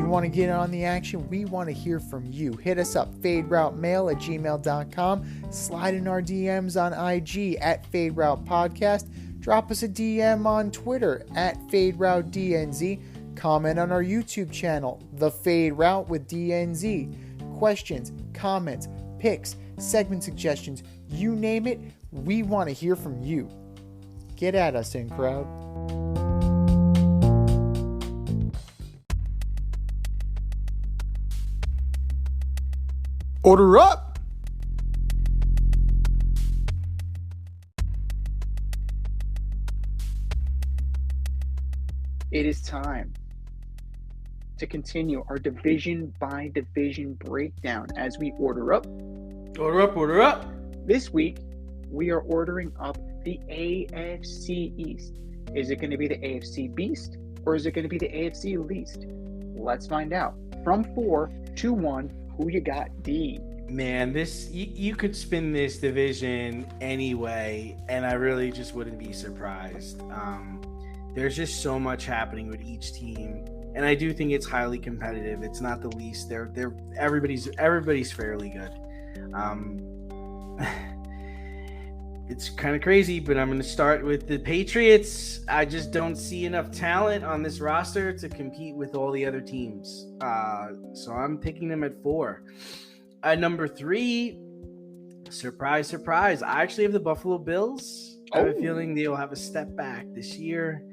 You want to get on the action? We want to hear from you. Hit us up, faderoutemail@gmail.com. Slide in our DMs on IG @FadeRoutePodcast. Drop us a DM on Twitter @FadeRouteDNZ. Comment on our YouTube channel, The Fade Route with DNZ. Questions, comments, picks, segment suggestions, you name it, we want to hear from you. Get at us, in crowd. Order up! It is time to continue our division by division breakdown as we order up. Order up, order up. This week, we are ordering up the AFC East. Is it going to be the AFC Beast or is it going to be the AFC Least? Let's find out. From 4 to 1, who you got, D? Man, you could spin this division anyway, and I really just wouldn't be surprised. There's just so much happening with each team, and I do think it's highly competitive. It's not the least. Everybody's fairly good. It's kind of crazy, but I'm going to start with the Patriots. I just don't see enough talent on this roster to compete with all the other teams. So I'm picking them at 4. At number 3, surprise, surprise. I actually have the Buffalo Bills. I have a feeling they'll have a step back this year.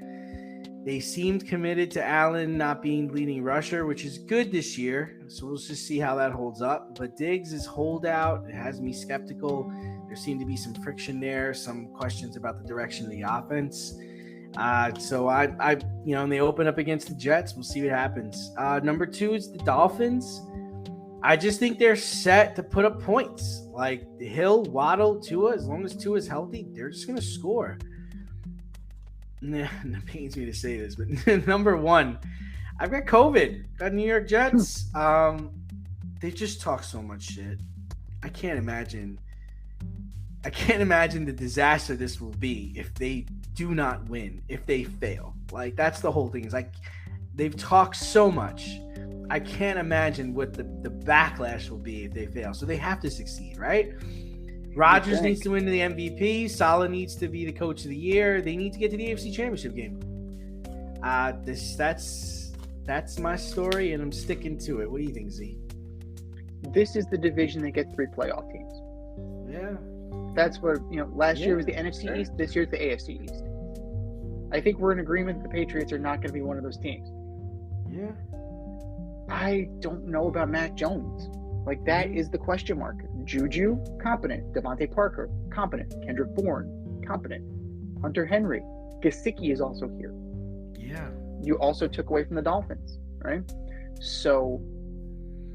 They seemed committed to Allen not being leading rusher, which is good this year. So we'll just see how that holds up. But Diggs is holdout. It has me skeptical. There seemed to be some friction there, some questions about the direction of the offense. So and they open up against the Jets. We'll see what happens. Number 2 is the Dolphins. I just think they're set to put up points. Like Hill, Waddle, Tua, as long as Tua is healthy, they're just going to score. It pains me to say this, but number 1, I've got COVID. Got New York Jets. They just talk so much shit. I can't imagine the disaster this will be if they do not win, if they fail. Like, that's the whole thing. It's like they've talked so much. I can't imagine what the backlash will be if they fail. So they have to succeed, right? Rodgers needs to win the MVP. Saleh needs to be the coach of the year. They need to get to the AFC Championship game. That's my story, and I'm sticking to it. What do you think, Z? This is the division that gets 3 playoff teams. Yeah. That's what, last year was the NFC East. This year's the AFC East. I think we're in agreement that the Patriots are not going to be one of those teams. Yeah. I don't know about Mac Jones. Like, that is the question mark. Juju, competent. Devontae Parker, competent. Kendrick Bourne, competent. Hunter Henry. Gesicki is also here. Yeah. You also took away from the Dolphins, right? So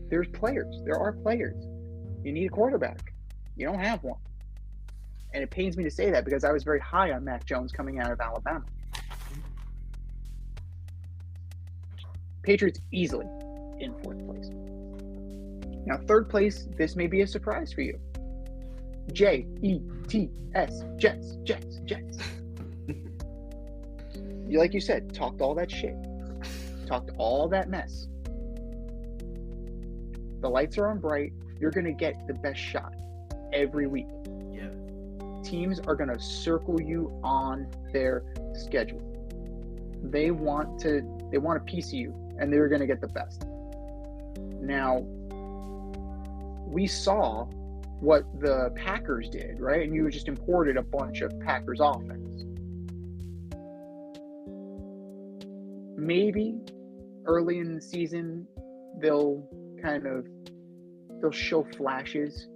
there's players. There are players. You need a quarterback. You don't have one. And it pains me to say that because I was very high on Mac Jones coming out of Alabama. Patriots easily in 4th place. Now, 3rd place, this may be a surprise for you. Jets, Jets. Like you said, talked all that shit. Talked all that mess. The lights are on bright. You're going to get the best shot every week. Yeah. Teams are going to circle you on their schedule. They want a piece of you, and they're going to get the best. Now, we saw what the Packers did, right? And you just imported a bunch of Packers offense. Maybe early in the season, they'll show flashes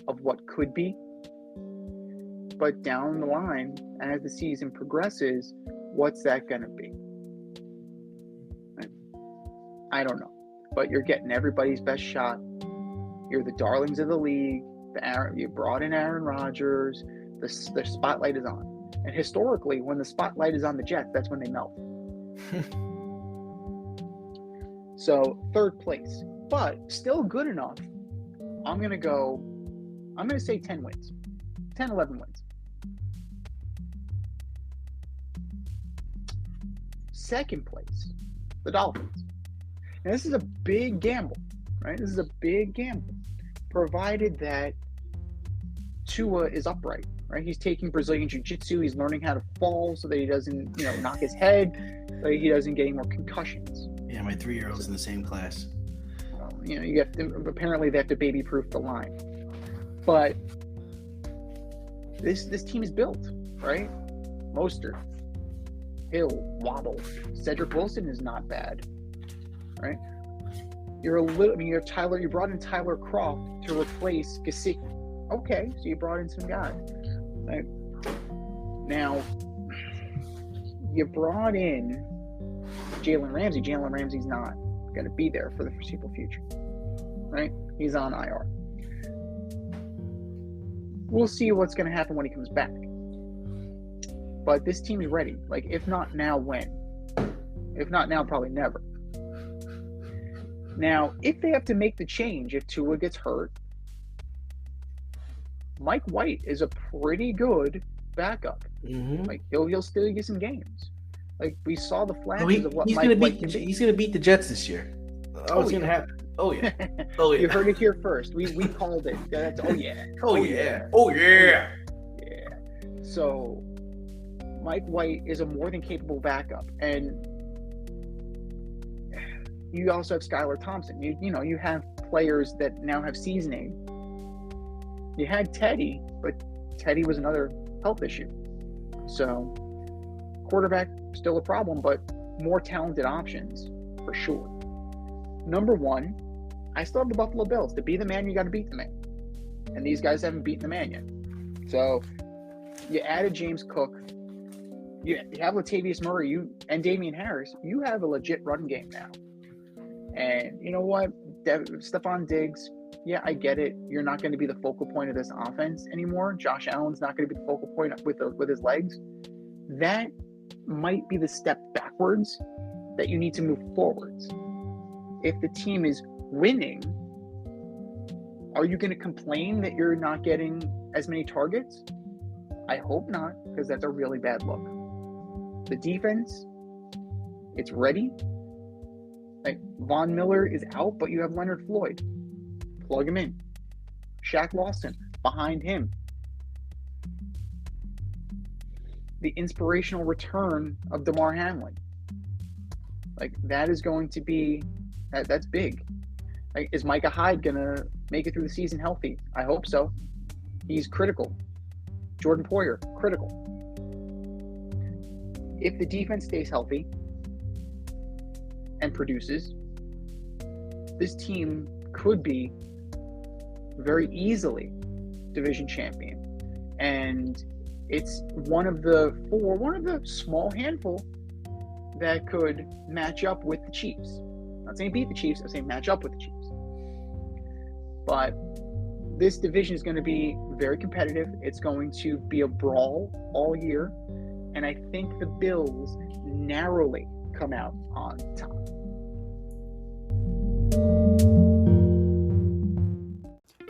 of what could be. But down the line, as the season progresses, what's that going to be? I don't know. But you're getting everybody's best shot. You're the darlings of the league. You brought in Aaron Rodgers. The spotlight is on. And historically, when the spotlight is on the Jets, that's when they melt. So, 3rd place. But still good enough. I'm going to say 10 wins. 10, 11 wins. 2nd place, the Dolphins. And this is a big gamble, right? This is a big gamble, provided that Tua is upright, right? He's taking Brazilian Jiu-Jitsu. He's learning how to fall so that he doesn't, knock his head, so he doesn't get any more concussions. Yeah, my 3-year-old's in the same class. You get apparently they have to baby-proof the line, but this team is built, right? Mostert, Hill, Waddle, Cedric Wilson is not bad, right? You brought in Tyler Kroft to replace Gesicki. Okay, so you brought in some guys. Right? Now, you brought in Jalen Ramsey. Jalen Ramsey's not going to be there for the foreseeable future, right? He's on IR. We'll see what's going to happen when he comes back. But this team's ready. Like, if not now, when? If not now, probably never. Now, if they have to make the change, if Tua gets hurt, Mike White is a pretty good backup. Mm-hmm. Like, he'll still get some games. Like, we saw the flashes of what he's Mike gonna White beat. can be. He's going to beat the Jets this year. Oh, it's going to happen. Oh yeah. Oh yeah. You heard it here first. We called it. That's oh yeah. Oh yeah. Oh yeah. Yeah. So Mike White is a more than capable backup, and you also have Skylar Thompson. You have players that now have seasoning. You had Teddy, but Teddy was another health issue. So quarterback still a problem, but more talented options for sure. Number one, I still have the Buffalo Bills. To be the man, you got to beat the man. And these guys haven't beaten the man yet. So you added James Cook. You have Latavius Murray and Damian Harris. You have a legit run game now. And you know what? Stephon Diggs, yeah, I get it. You're not going to be the focal point of this offense anymore. Josh Allen's not going to be the focal point with his legs. That might be the step backwards that you need to move forwards. If the team is winning, are you going to complain that you're not getting as many targets? I hope not, because that's a really bad look. The defense, it's ready. Like, Von Miller is out, but you have Leonard Floyd. Plug him in. Shaq Lawson behind him. The inspirational return of DeMar Hamlin. Like, that is going to be that's big. Like, is Micah Hyde gonna make it through the season healthy? I hope so. He's critical. Jordan Poyer, critical. If the defense stays healthy and produces, this team could be very easily division champion. And it's one of the small handful that could match up with the Chiefs. I'm not saying beat the Chiefs, I'm saying match up with the Chiefs. But this division is going to be very competitive. It's going to be a brawl all year. And I think the Bills narrowly come out on top.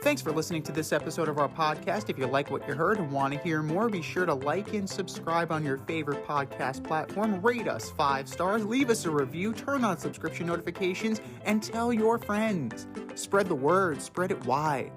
Thanks for listening to this episode of our podcast. If you like what you heard and want to hear more, be sure to like and subscribe on your favorite podcast platform. Rate us 5 stars, leave us a review, turn on subscription notifications, and tell your friends. Spread the word, spread it wide.